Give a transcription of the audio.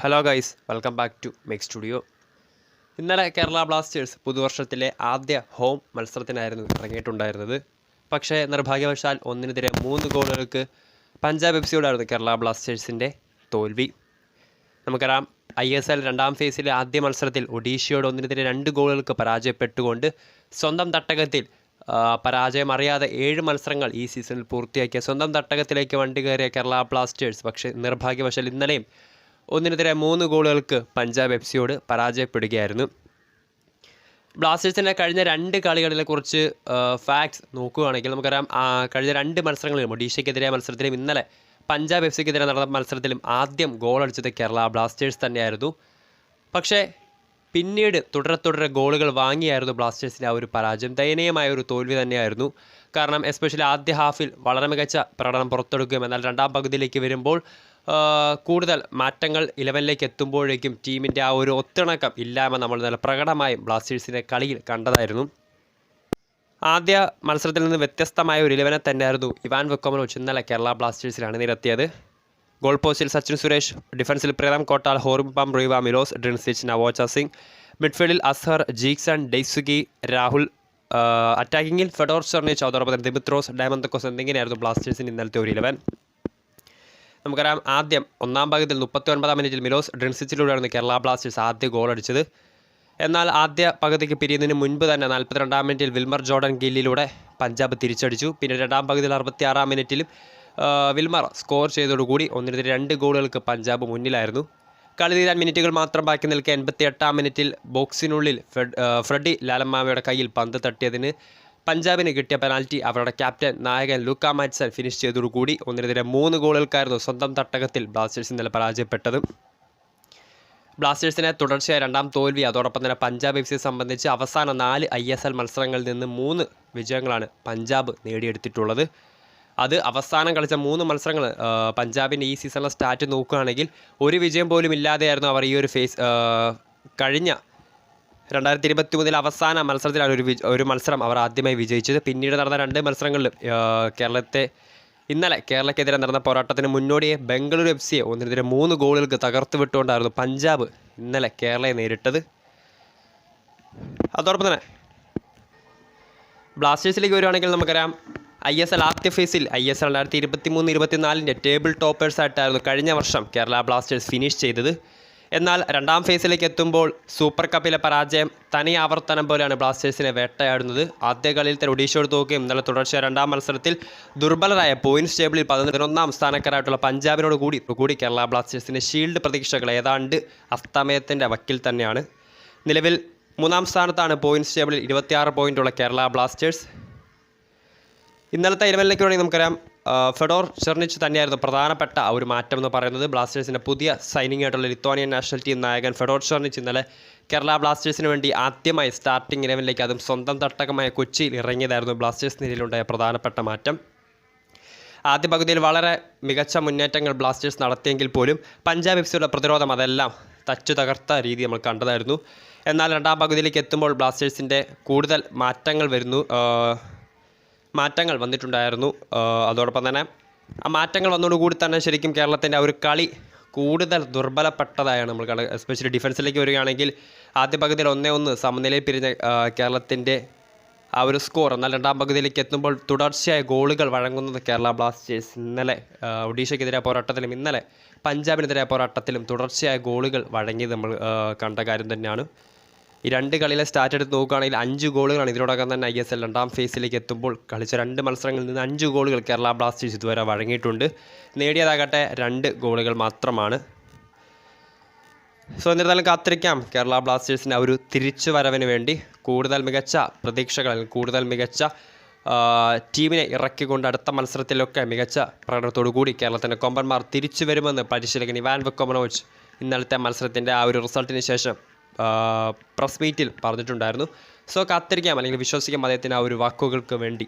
Hello guys, welcome back to Mech Studio. ഇന്നലെ Kerala Blasters പുതുവർഷത്തിലെ ആദ്യ home മത്സരത്തിനായിരുന്നു ഇറങ്ങിയിട്ടുണ്ടായിരുന്നത്. പക്ഷേ നിർഭാഗ്യവശാൽ 1-3 ഗോളുകൾക്ക് പഞ്ചാബ് എഫ് സിയോടായിരുന്നു കേരള ബ്ലാസ്റ്റേഴ്സിൻ്റെ തോൽവി. നമുക്കറിയാം, ISL രണ്ടാം ഫേസിലെ ആദ്യ മത്സരത്തിൽ ഒഡീഷയോട് 1-2 ഗോളുകൾക്ക് പരാജയപ്പെട്ടുകൊണ്ട് സ്വന്തം തട്ടകത്തിൽ പരാജയം അറിയാതെ 7 മത്സരങ്ങൾ ഈ സീസണിൽ പൂർത്തിയാക്കിയ സ്വന്തം തട്ടകത്തിലേക്ക് വണ്ടി കയറിയ കേരള ബ്ലാസ്റ്റേഴ്സ് പക്ഷേ നിർഭാഗ്യവശാൽ ഇന്നലെയും 1-3 ഗോളുകൾക്ക് പഞ്ചാബ് എഫ് സിയോട് പരാജയപ്പെടുകയായിരുന്നു. ബ്ലാസ്റ്റേഴ്സിൻ്റെ കഴിഞ്ഞ 2 കളികളിലെ കുറച്ച് ഫാക്ട്സ് നോക്കുകയാണെങ്കിൽ നമുക്കറിയാം, കഴിഞ്ഞ 2 മത്സരങ്ങളിലും ഒഡീഷയ്ക്കെതിരെ മത്സരത്തിലും ഇന്നലെ പഞ്ചാബ് എഫ് സിക്കെതിരെ നടന്ന മത്സരത്തിലും ആദ്യം ഗോളടിച്ചത് കേരള ബ്ലാസ്റ്റേഴ്സ് തന്നെയായിരുന്നു. പക്ഷേ പിന്നീട് തുടരെ ഗോളുകൾ വാങ്ങിയായിരുന്നു ബ്ലാസ്റ്റേഴ്സിൻ്റെ ആ ഒരു പരാജയം. ദയനീയമായ ഒരു തോൽവി തന്നെയായിരുന്നു. കാരണം എസ്പെഷ്യലി ആദ്യ ഹാഫിൽ വളരെ മികച്ച പ്രകടനം പുറത്തെടുക്കുകയും എന്നാൽ രണ്ടാം പകുതിയിലേക്ക് വരുമ്പോൾ കൂടുതൽ മാറ്റങ്ങൾ 11ലേക്ക് എത്തുമ്പോഴേക്കും ടീമിൻ്റെ ആ ഒരു ഒത്തിണക്കം ഇല്ലായ്മ നമ്മൾ നല്ല പ്രകടമായും ബ്ലാസ്റ്റേഴ്സിൻ്റെ കളിയിൽ കണ്ടതായിരുന്നു. ആദ്യ മത്സരത്തിൽ നിന്ന് വ്യത്യസ്തമായ ഒരു 11 തന്നെയായിരുന്നു ഇവാൻ വെക്കോമനോവിച്ച് ഇന്നലെ കേരള ബ്ലാസ്റ്റേഴ്സിലാണ് നിരത്തിയത്. ഗോൾ പോസ്റ്റിൽ സച്ചിൻ സുരേഷ്, ഡിഫൻസിൽ പ്രീതം കോട്ടാൽ, ഹോറിംപം റീവ, മിലോസ് ഡ്രിൻസിച്ച്, നവോച്ച സിംഗ്, മിഡ്ഫീൽഡിൽ അസ്ഹർ, ജീക്സൺ, ഡെയ്സുഗി, രാഹുൽ, അറ്റാക്കിങ്ങിൽ ഫെഡോർ ചെർണിച്ച്, അതോടൊപ്പം ദിമിത്രോസ്, ഡയമന്തക്കോസ് എന്നിങ്ങനെയായിരുന്നു ബ്ലാസ്റ്റേഴ്സിന് ഇന്നലത്തെ ഒരു 11. നമുക്കറിയാം, ആദ്യം ഒന്നാം പകുതിയിൽ 39-ാം മിനിറ്റിൽ മിലോസ് ഡ്രിൻസിച്ചിലൂടെയായിരുന്നു കേരള ബ്ലാസ്റ്റേഴ്സ് ആദ്യ ഗോൾ അടിച്ചത്. എന്നാൽ ആദ്യ പകുതിക്ക് പിരിയുന്നതിന് മുൻപ് തന്നെ 42-ാം മിനിറ്റിൽ വിൽമർ ജോർഡൻ ഗില്ലിലൂടെ പഞ്ചാബ് തിരിച്ചടിച്ചു. പിന്നെ രണ്ടാം പകുതിയിൽ 66-ാം മിനിറ്റിലും വിൽമർ സ്കോർ ചെയ്തതോടുകൂടി 1-2 ഗോളുകൾക്ക് പഞ്ചാബ് മുന്നിലായിരുന്നു. കളി തീരാൻ മിനിറ്റുകൾ മാത്രം ബാക്കി നിൽക്കെ 88-ാം മിനിറ്റിൽ ബോക്സിനുള്ളിൽ ഫ്രെഡി ലാലമ്മാമയുടെ കയ്യിൽ പന്ത് തട്ടിയതിന് പഞ്ചാബിന് കിട്ടിയ പെനാൽറ്റി അവരുടെ ക്യാപ്റ്റൻ നായകൻ ലൂക്ക മാറ്റ്സൺ ഫിനിഷ് ചെയ്തതോടുകൂടി 1-3 ഗോളുകൾക്കായിരുന്നു സ്വന്തം തട്ടകത്തിൽ ബ്ലാസ്റ്റേഴ്സ് ഇന്നലെ പരാജയപ്പെട്ടത്. ബ്ലാസ്റ്റേഴ്സിനെ തുടർച്ചയായ രണ്ടാം തോൽവി, അതോടൊപ്പം തന്നെ പഞ്ചാബ് എഫ് സിയെ സംബന്ധിച്ച് അവസാന 4 ISL മത്സരങ്ങളിൽ നിന്ന് 3 വിജയങ്ങളാണ് പഞ്ചാബ് നേടിയെടുത്തിട്ടുള്ളത്. അത് അവസാനം കളിച്ച 3 മത്സരങ്ങൾ പഞ്ചാബിൻ്റെ ഈ സീസണിലെ സ്റ്റാറ്റ് നോക്കുകയാണെങ്കിൽ ഒരു വിജയം പോലും ഇല്ലാതെയായിരുന്നു അവർ ഈ ഒരു കഴിഞ്ഞ 2023 അവസാന മത്സരത്തിലാണ് ഒരു മത്സരം അവർ ആദ്യമായി വിജയിച്ചത്. പിന്നീട് നടന്ന 2 മത്സരങ്ങളിൽ ഇന്നലെ കേരളക്കെതിരെ നടന്ന പോരാട്ടത്തിന് മുന്നോടിയെ ബംഗളൂരു എഫ് സിയെ 1-3 ഗോളുകൾക്ക് തകർത്ത് വിട്ടുകൊണ്ടായിരുന്നു പഞ്ചാബ് ഇന്നലെ കേരളയെ നേരിട്ടത്. അതോടൊപ്പം തന്നെ ബ്ലാസ്റ്റേഴ്സിലേക്ക് വരുവാണെങ്കിൽ നമുക്കറിയാം, ISL ആദ്യ ഫേസിൽ ISL 2023-24 ടേബിൾ ടോപ്പേഴ്സായിട്ടായിരുന്നു കഴിഞ്ഞ വർഷം കേരള ബ്ലാസ്റ്റേഴ്സ് ഫിനിഷ് ചെയ്തത്. എന്നാൽ രണ്ടാം ഫേസിലേക്ക് എത്തുമ്പോൾ സൂപ്പർ കപ്പിലെ പരാജയം തനി ആവർത്തനം പോലെയാണ് ബ്ലാസ്റ്റേഴ്സിനെ വേട്ടയാടുന്നത്. ആദ്യ കളിയിൽ തന്നെ ഒഡീഷയോട് തോക്കുകയും ഇന്നലെ തുടർച്ചയായ രണ്ടാം മത്സരത്തിൽ ദുർബലരായ പോയിന്റ്സ് ടേബിളിൽ 11-ാം സ്ഥാനക്കാരായിട്ടുള്ള പഞ്ചാബിനോട് കൂടി കേരള ബ്ലാസ്റ്റേഴ്സിൻ്റെ ഷീൽഡ് പ്രതീക്ഷകൾ ഏതാണ്ട് അസ്തമയത്തിൻ്റെ വക്കിൽ തന്നെയാണ്. നിലവിൽ 3-ാം സ്ഥാനത്താണ് പോയിന്റ്സ് ടേബിളിൽ 26 പോയിൻ്റുള്ള കേരള ബ്ലാസ്റ്റേഴ്സ്. ഇന്നലത്തെ 11ലേക്ക് വേണമെങ്കിൽ നമുക്കറിയാം, ഫെഡോർ ചെർണിച്ച് തന്നെയായിരുന്നു പ്രധാനപ്പെട്ട ഒരു മാറ്റം എന്ന് പറയുന്നത്. ബ്ലാസ്റ്റേഴ്സിൻ്റെ പുതിയ സൈനിങ് ആയിട്ടുള്ള ലിത്വാനിയൻ നാഷണൽ ടീം നായകൻ ഫെഡോർ ചെർണിച്ച് ഇന്നലെ കേരള ബ്ലാസ്റ്റേഴ്സിന് വേണ്ടി ആദ്യമായി സ്റ്റാർട്ടിംഗ് 11ലേക്ക്, അതും സ്വന്തം തട്ടകമായ കൊച്ചിയിൽ ഇറങ്ങിയതായിരുന്നു ബ്ലാസ്റ്റേഴ്സ് നിരയിലുണ്ടായ പ്രധാനപ്പെട്ട മാറ്റം. ആദ്യ പകുതിയിൽ വളരെ മികച്ച മുന്നേറ്റങ്ങൾ ബ്ലാസ്റ്റേഴ്സ് നടത്തിയെങ്കിൽ പോലും പഞ്ചാബ് എഫ് സിയുടെ പ്രതിരോധം അതെല്ലാം തച്ചു തകർത്ത രീതി നമ്മൾ കണ്ടതായിരുന്നു. എന്നാൽ രണ്ടാം പകുതിയിലേക്ക് എത്തുമ്പോൾ ബ്ലാസ്റ്റേഴ്സിൻ്റെ കൂടുതൽ മാറ്റങ്ങൾ വന്നിട്ടുണ്ടായിരുന്നു. അതോടൊപ്പം തന്നെ ആ മാറ്റങ്ങൾ വന്നതോടുകൂടി തന്നെ ശരിക്കും കേരളത്തിൻ്റെ ആ ഒരു കളി കൂടുതൽ ദുർബലപ്പെട്ടതായാണ് നമ്മൾ കാണുന്നത്. എസ്പെഷ്യലി ഡിഫൻസിലേക്ക് വരികയാണെങ്കിൽ ആദ്യ പകുതിയിൽ 1-1 സമനിലയിൽ പിരിഞ്ഞ കേരളത്തിൻ്റെ ആ ഒരു സ്കോർ, എന്നാൽ രണ്ടാം പകുതിയിലേക്ക് എത്തുമ്പോൾ തുടർച്ചയായ ഗോളുകൾ വഴങ്ങുന്നത് കേരള ബ്ലാസ്റ്റേഴ്സ് ഇന്നലെ ഒഡീഷയ്ക്കെതിരായ പോരാട്ടത്തിലും ഇന്നലെ പഞ്ചാബിനെതിരായ പോരാട്ടത്തിലും തുടർച്ചയായ ഗോളുകൾ വഴങ്ങിയത് നമ്മൾ കണ്ട കാര്യം തന്നെയാണ്. ഈ 2 കളിയിലെ സ്റ്റാറ്റ് എടുത്ത് നോക്കുകയാണെങ്കിൽ 5 ഗോളുകളാണ് ഇതിനോടകം തന്നെ ISL രണ്ടാം ഫേസിലേക്ക് എത്തുമ്പോൾ കളിച്ച 2 മത്സരങ്ങളിൽ നിന്ന് 5 ഗോളുകൾ കേരള ബ്ലാസ്റ്റേഴ്സ് ഇതുവരെ വഴങ്ങിയിട്ടുണ്ട്. നേടിയതാകട്ടെ 2 ഗോളുകൾ മാത്രമാണ്. സോ എന്നിരുന്നാലും കാത്തിരിക്കാം കേരള ബ്ലാസ്റ്റേഴ്സിൻ്റെ ഒരു തിരിച്ചു വരവിന് വേണ്ടി. കൂടുതൽ മികച്ച പ്രതീക്ഷകൾ, കൂടുതൽ മികച്ച ടീമിനെ ഇറക്കിക്കൊണ്ട് അടുത്ത മത്സരത്തിലൊക്കെ മികച്ച പ്രകടനത്തോടു കൂടി കേരളത്തിൻ്റെ കൊമ്പന്മാർ തിരിച്ചു വരുമെന്ന് പരിശീലകൻ ഇവാൻ വെക്കോമനോവിച്ച് ഇന്നലത്തെ മത്സരത്തിൻ്റെ ആ ഒരു റിസൾട്ടിന് ശേഷം പ്രസ് മീറ്റിൽ പറഞ്ഞിട്ടുണ്ടായിരുന്നു. സോ കാത്തിരിക്കാം, അല്ലെങ്കിൽ വിശ്വസിക്കാം അദ്ദേഹത്തിന് ആ ഒരു വാക്കുകൾക്ക് വേണ്ടി.